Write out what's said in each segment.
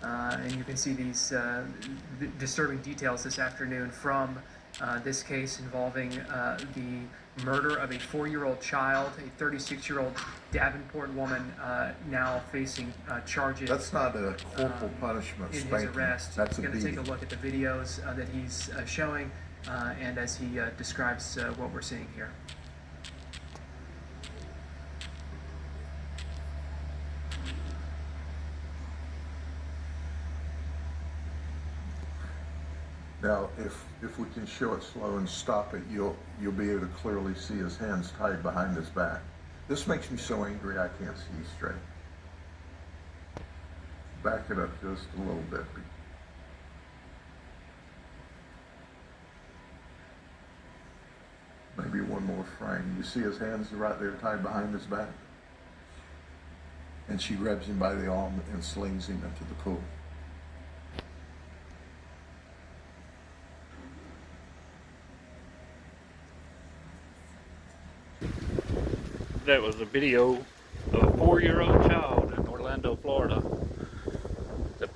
And you can see these disturbing details this afternoon from this case involving the murder of a 4-year-old child, a 36-year-old Davenport woman now facing charges. That's not a corporal punishment in spanking. his arrest. That's a We're going to take beating. a look at the videos that he's showing and as he describes what we're seeing here. Now, if we can show it slow and stop it, you'll be able to clearly see his hands tied behind his back. This makes me so angry I can't see straight. Back it up just a little bit. Maybe one more frame. You see his hands right there tied behind his back? And she grabs him by the arm and slings him into the pool. That was a video of a 4-year-old child in Orlando, Florida that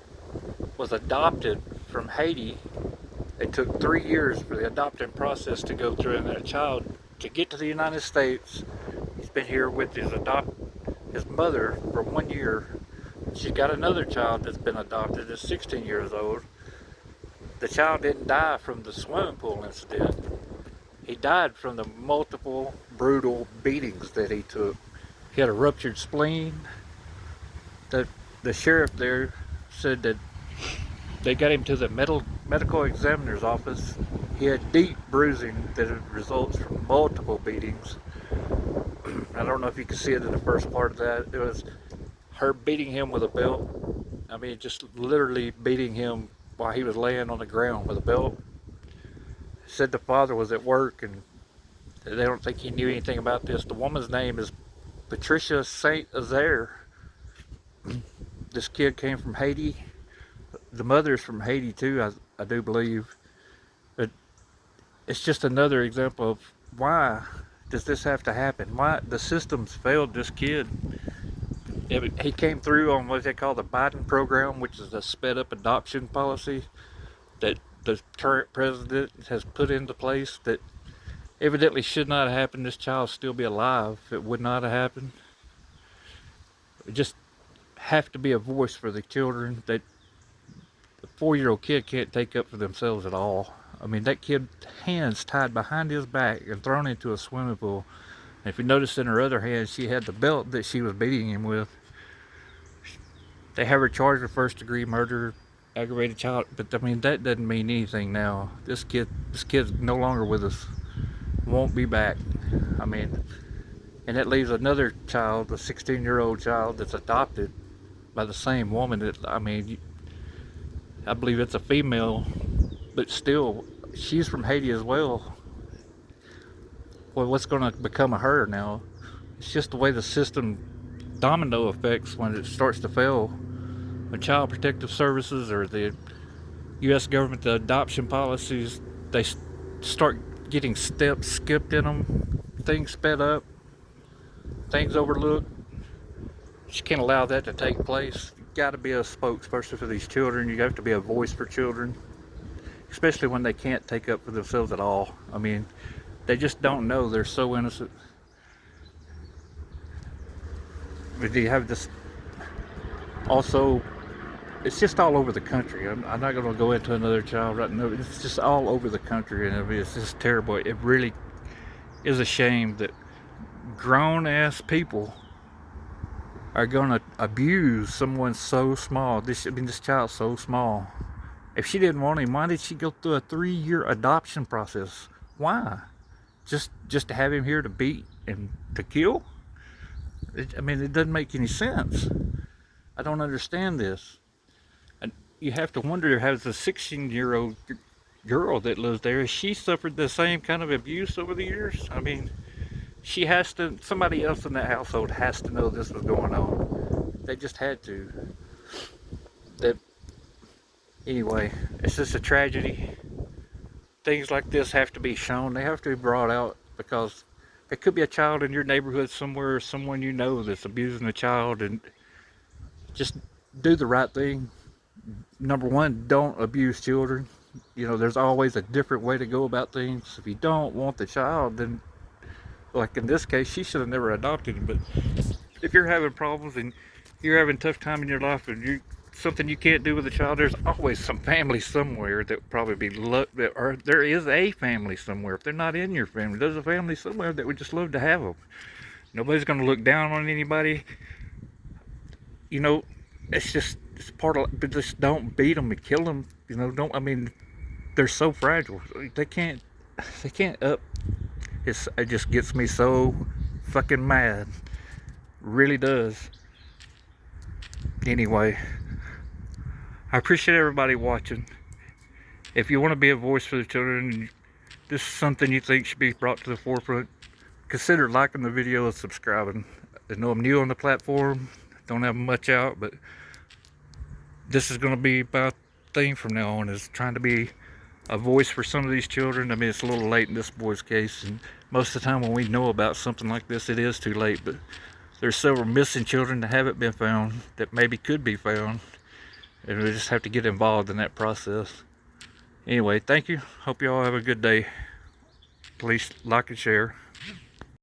was adopted from Haiti. It took 3 years for the adoption process to go through, and that child to get to the United States. He's been here with his mother for 1 year. She's got another child that's been adopted that's 16 years old. The child didn't die from the swimming pool incident. He died from the multiple brutal beatings that he took. He had a ruptured spleen. The sheriff there said that they got him to the medical examiner's office. He had deep bruising that results from multiple beatings. I don't know if you can see it in the first part of that. It was her beating him with a belt. I mean, just literally beating him while he was laying on the ground with a belt. Said the father was at work and they don't think he knew anything about this. The woman's name is Patricia Saint Azaire. This kid came from Haiti. The mother's from Haiti too, I do believe. But it's just another example of why does this have to happen? Why the system's failed this kid. He came through on what they call the Biden program, which is a sped up adoption policy that the current president has put into place that evidently should not have happened. This child still be alive if it would not have happened. We just have to be a voice for the children that the 4-year-old kid can't take up for themselves at all. I mean, that kid's hands tied behind his back and thrown into a swimming pool. And if you notice in her other hand, she had the belt that she was beating him with. They have her charged with first-degree murder, aggravated child, but I mean that doesn't mean anything now. This kid's no longer with us. Won't be back. I mean, and that leaves another child, a 16-year-old child that's adopted by the same woman. That I mean, I believe it's a female, but still, she's from Haiti as well. Well, what's going to become of her now? It's just the way the system domino effects when it starts to fail. When Child Protective Services or the U.S. government, the adoption policies, they start getting steps skipped in them, things sped up, things overlooked. You can't allow that to take place. You've got to be a spokesperson for these children. You have to be a voice for children, especially when they can't take up for themselves at all. I mean, they just don't know. They're so innocent. But you have this also. It's just all over the country. I'm not going to go into another child right now. It's just all over the country, and I mean, it's just terrible. It really is a shame that grown-ass people are going to abuse someone so small. This child's so small. If she didn't want him, why did she go through a 3-year adoption process? Why? Just to have him here to beat and to kill? I mean, it doesn't make any sense. I don't understand this. You have to wonder, has the 16-year-old girl that lives there, has she suffered the same kind of abuse over the years? I mean, somebody else in that household has to know this was going on. They just had to. Anyway, it's just a tragedy. Things like this have to be shown. They have to be brought out because there could be a child in your neighborhood somewhere, someone you know that's abusing a child, and just do the right thing. Number one, don't abuse children. You know, there's always a different way to go about things. If you don't want the child, then, like in this case, she should have never adopted him. But if you're having problems and you're having a tough time in your life and you something you can't do with a child, there's always some family somewhere that would probably be or there is a family somewhere. If they're not in your family, there's a family somewhere that would just love to have them. Nobody's going to look down on anybody. You know, it's part of, but just don't beat them and kill them. You know, don't, I mean, they're so fragile. They can't up. It just gets me so fucking mad. Really does. Anyway, I appreciate everybody watching. If you want to be a voice for the children, this is something you think should be brought to the forefront, consider liking the video and subscribing. I know I'm new on the platform, don't have much out, but this is going to be my thing from now on, is trying to be a voice for some of these children. I mean, it's a little late in this boy's case, and most of the time when we know about something like this, it is too late, but there's several missing children that haven't been found that maybe could be found, and we just have to get involved in that process. Anyway, thank you. Hope you all have a good day. Please like and share.